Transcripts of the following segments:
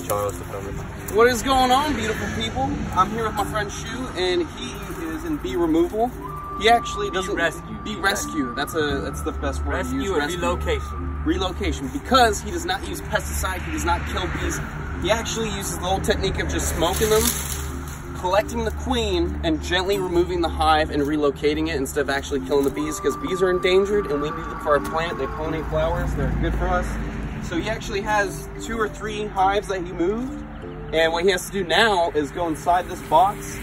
Charles to come in. What is going on, beautiful people? I'm here with my friend Shu, and he is in bee removal. He actually doesn't bee rescue. That's the best word to use. Rescue. Relocation. Relocation, because he does not use pesticide. He does not kill bees. He actually uses the old technique of just smoking them, collecting the queen, and gently removing the hive and relocating it instead of actually killing the bees, because bees are endangered and we need them for our plant. They pollinate flowers. They're good for us. So he actually has 2 or 3 hives that he moved, and what he has to do now is go inside this box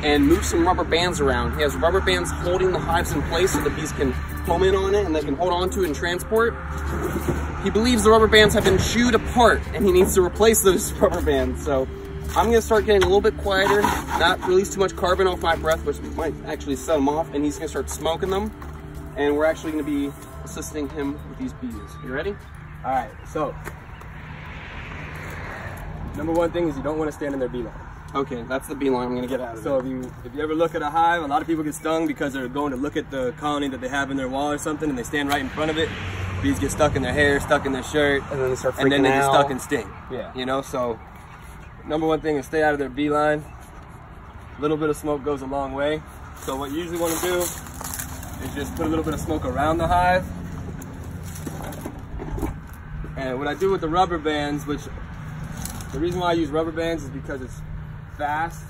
and move some rubber bands around. He has rubber bands holding the hives in place so the bees can home in on it and they can hold on to it and transport. He believes the rubber bands have been chewed apart and he needs to replace those rubber bands. So I'm gonna start getting a little bit quieter, not release too much carbon off my breath, which might actually set him off, and he's gonna start smoking them. And we're actually gonna be assisting him with these bees. You ready? All right, so number one thing is you don't want to stand in their bee line. Okay, that's the bee line I'm gonna get out of. So if you ever look at a hive, a lot of people get stung because they're going to look at the colony that they have in their wall or something, and they stand right in front of it. Bees get stuck in their hair, stuck in their shirt, and then they start freaking out. And then they get stuck and sting. Yeah. You know, so number one thing is stay out of their bee line. A little bit of smoke goes a long way. So what you usually want to do is just put a little bit of smoke around the hive. And what I do with the rubber bands, which the reason why I use rubber bands is because it's fast.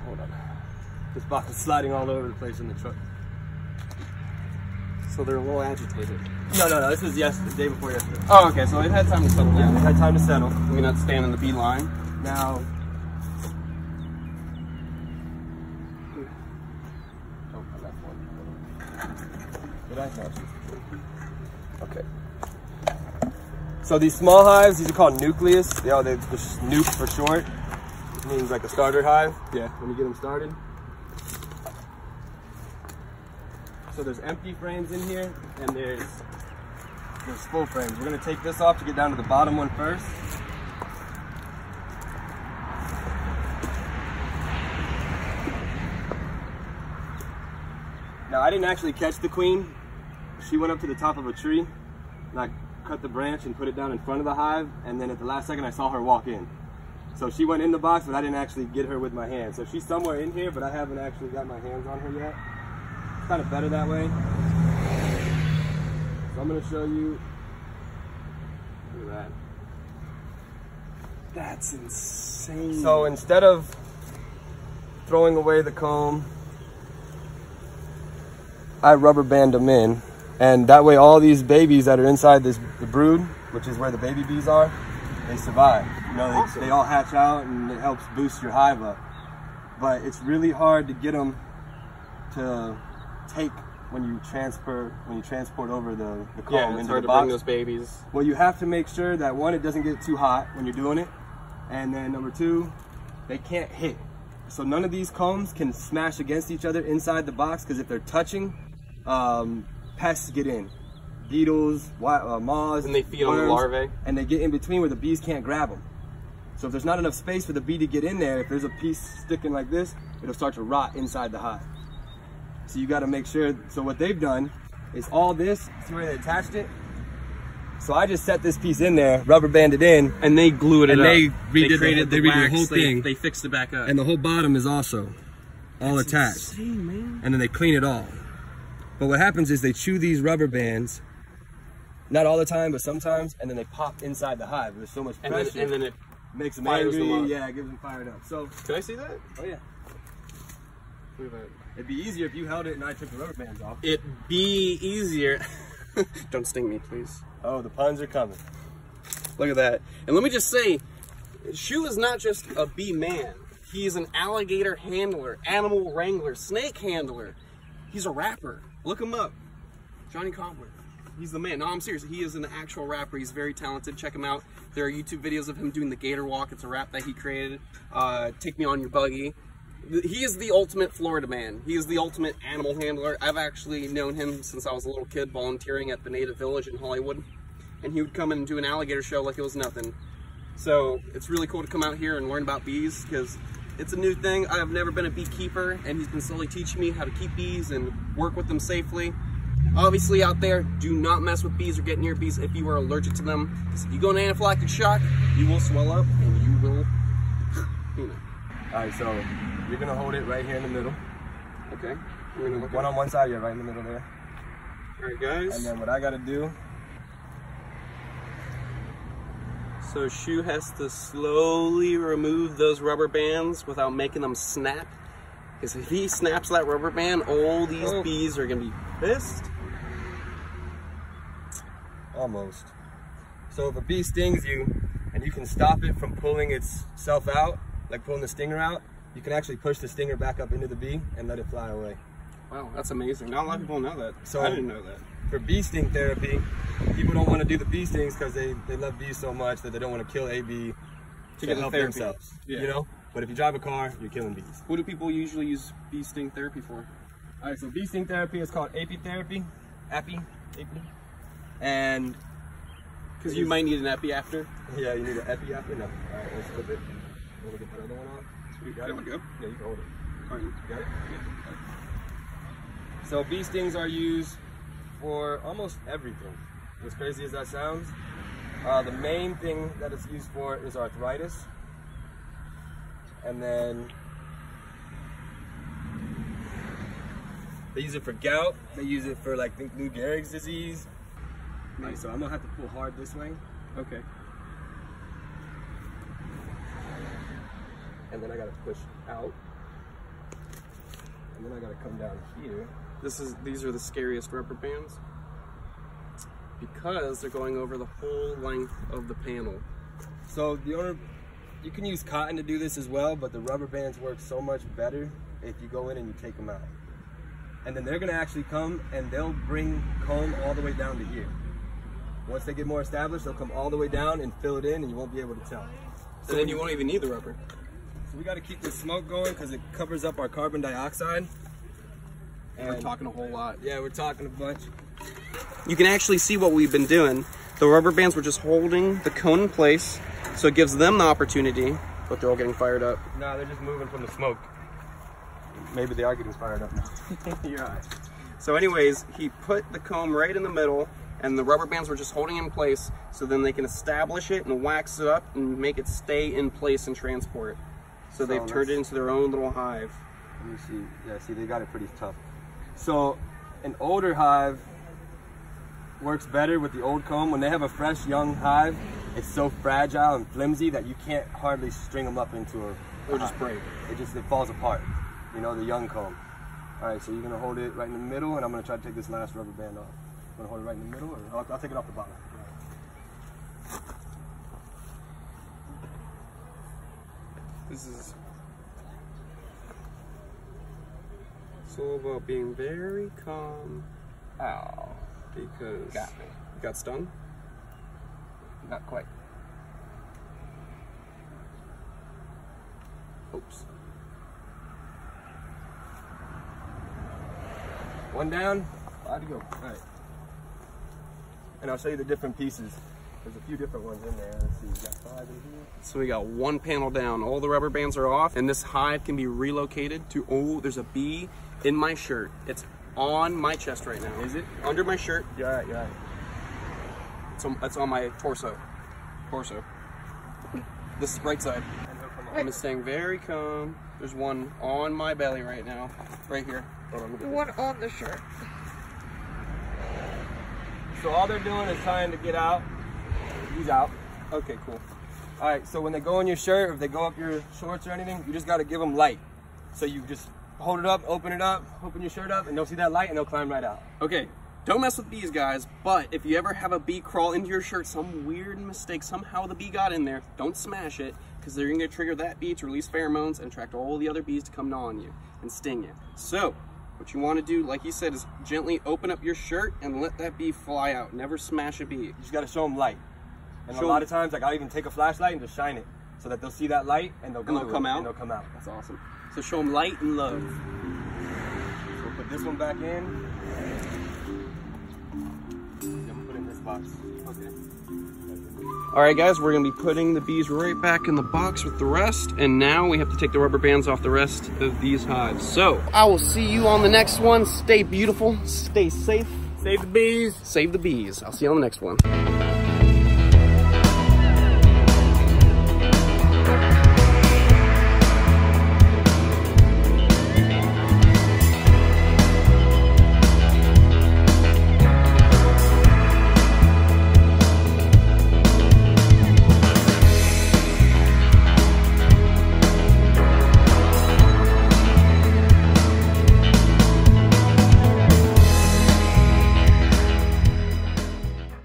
Hold on. This box is sliding all over the place in the truck. So they're a little agitated. No. This was the day before yesterday. Oh, okay. So they've had time to settle down. Yeah, they've had time to settle. We're not staying in the bee line. Now, did I touch this? Okay. So these small hives, these are called nucleus. They're just nuke for short. It means like a starter hive. Yeah, when you get them started. So there's empty frames in here, and there's full frames. We're gonna take this off to get down to the bottom one first. Now I didn't actually catch the queen. She went up to the top of a tree, and I cut the branch and put it down in front of the hive, and then at the last second I saw her walk in. So she went in the box, but I didn't actually get her with my hands. So she's somewhere in here, but I haven't actually got my hands on her yet. It's kind of better that way. So I'm gonna show you, look at that. That's insane. So instead of throwing away the comb, I rubber band them in. And that way all these babies that are inside the brood, which is where the baby bees are, they survive. You know, Awesome. They all hatch out and it helps boost your hive up. But it's really hard to get them to take when you transport over the comb into the box. Bring those babies. Well, you have to make sure that one, it doesn't get too hot when you're doing it. And then number 2, they can't hit. So none of these combs can smash against each other inside the box, because if they're touching, pests get in, beetles, moths, And they feed worms, on the larvae. and they get in between where the bees can't grab them. So if there's not enough space for the bee to get in there, if there's a piece sticking like this, it'll start to rot inside the hive. So you got to make sure. So what they've done is all this, see where they attached it? So I just set this piece in there, rubber banded in, And they glued it and up. they redid the wax, whole thing. They fixed it back up. And the whole bottom is also all attached. Insane, man. And then they clean it all. But what happens is they chew these rubber bands, not all the time, but sometimes, and then they pop inside the hive. There's so much pressure. And then it makes them fires angry. them up. Yeah, it gives them fired up. So, Can I see that? oh yeah. Look at that. It'd be easier if you held it and I took the rubber bands off. It'd be easier. Don't sting me, please. Oh, the puns are coming. Look at that. And let me just say, Shu is not just a bee man. He's an alligator handler, animal wrangler, snake handler. He's a rapper. Look him up. Johnny Cobbler. He's the man. No, I'm serious. He is an actual rapper. He's very talented. Check him out. There are YouTube videos of him doing the gator walk. It's a rap that he created. Take Me on Your Buggy. He is the ultimate Florida man. He is the ultimate animal handler. I've actually known him since I was a little kid volunteering at the Native Village in Hollywood. And he would come in and do an alligator show like it was nothing. So it's really cool to come out here and learn about bees, because it's a new thing. I've never been a beekeeper, and he's been slowly teaching me how to keep bees and work with them safely. Obviously out there, do not mess with bees or get near bees if you are allergic to them. Because if you go into anaphylactic shock, you will swell up and you will, you know. All right, so you're gonna hold it right here in the middle. Okay. One on one side, you're right in the middle there. All right, guys. And then what I gotta do. So Shu has to slowly remove those rubber bands without making them snap. Because if he snaps that rubber band, all these bees are gonna be pissed. Almost. So if a bee stings you and you can stop it from pulling itself out, like pulling the stinger out, you can actually push the stinger back up into the bee and let it fly away. Wow, that's amazing. Not a lot of people know that. So I didn't know that. For bee sting therapy, people don't want to do the bee stings because they love bees so much that they don't want to kill a bee to get help therapy. themselves. Yeah. You know? But if you drive a car, you're killing bees. What do people usually use bee sting therapy for? All right, so bee sting therapy is called apitherapy. Api. And because you might need an epi after. Yeah, you need an epi after. No. All right, let's flip it. You want to get that other one on? Sweet. Got it? Go. Yeah, you can hold it. All right. You got it? So bee stings are used for almost everything. As crazy as that sounds, the main thing that it's used for is arthritis. And then they use it for gout. They use it for, like, Lou Gehrig's disease. Right, so I'm gonna have to pull hard this way. Okay. And then I gotta push out. And then I gotta come down here. These are the scariest rubber bands because they're going over the whole length of the panel. So you can use cotton to do this as well, but the rubber bands work so much better if you go in and you take them out. And then they're gonna actually come and they'll bring comb all the way down to here. Once they get more established, they'll come all the way down and fill it in and you won't be able to tell. So then you won't even need the rubber. So we gotta keep this smoke going because it covers up our carbon dioxide. And we're talking a whole lot. Yeah, we're talking a bunch. You can actually see what we've been doing. The rubber bands were just holding the cone in place, so it gives them the opportunity, but they're all getting fired up. No, they're just moving from the smoke. Maybe they are getting fired up now. You're right. So anyways, he put the comb right in the middle, and the rubber bands were just holding it in place, so then they can establish it and wax it up and make it stay in place and transport. So they've turned it into their own little hive. Let me see. Yeah, see, they got it pretty tough. So an older hive works better with the old comb. When they have a fresh young hive, it's so fragile and flimsy that you can't hardly string them up into a Or just break. It falls apart, you know, the young comb. All right, so you're gonna hold it right in the middle, and I'm gonna try to take this last rubber band off. I'm gonna hold it right in the middle, or I'll take it off the bottom. This is all about being very calm. Ow. Because Got me. you got stung? Not quite. Oops. One down, 5 to go. All right. And I'll show you the different pieces. There's a few different ones in there. Let's see, we got 5 in here. So we got one panel down. All the rubber bands are off, and this hive can be relocated to, oh, there's a bee in my shirt. It's on my chest right now. Is it? Under my shirt. You're all right, you're all right. It's on my torso. This is right side. I'm staying very calm. There's one on my belly right now. Right here. Hold on, The one on the shirt. So all they're doing is trying to get out. He's out. Okay, cool. All right, so when they go in your shirt, or if they go up your shorts or anything, you just got to give them light. So you just hold it up, open your shirt up, and they'll see that light and they'll climb right out. Okay, don't mess with bees, guys, but if you ever have a bee crawl into your shirt, some weird mistake, somehow the bee got in there, don't smash it, because they're going to trigger that bee to release pheromones and attract all the other bees to come gnaw on you and sting you. So, what you want to do, like you said, is gently open up your shirt and let that bee fly out. Never smash a bee. You just got to show them light. And a lot of times, like, I'll even take a flashlight and just shine it so that they'll see that light and they'll come out. And they'll come out. That's awesome. So show them light and love. So we'll put this one back in. Then we'll put it in this box. Okay. All right, guys, we're gonna be putting the bees right back in the box with the rest, and now we have to take the rubber bands off the rest of these hives. So I will see you on the next one. Stay beautiful, stay safe, Save the bees. Save the bees. I'll see you on the next one.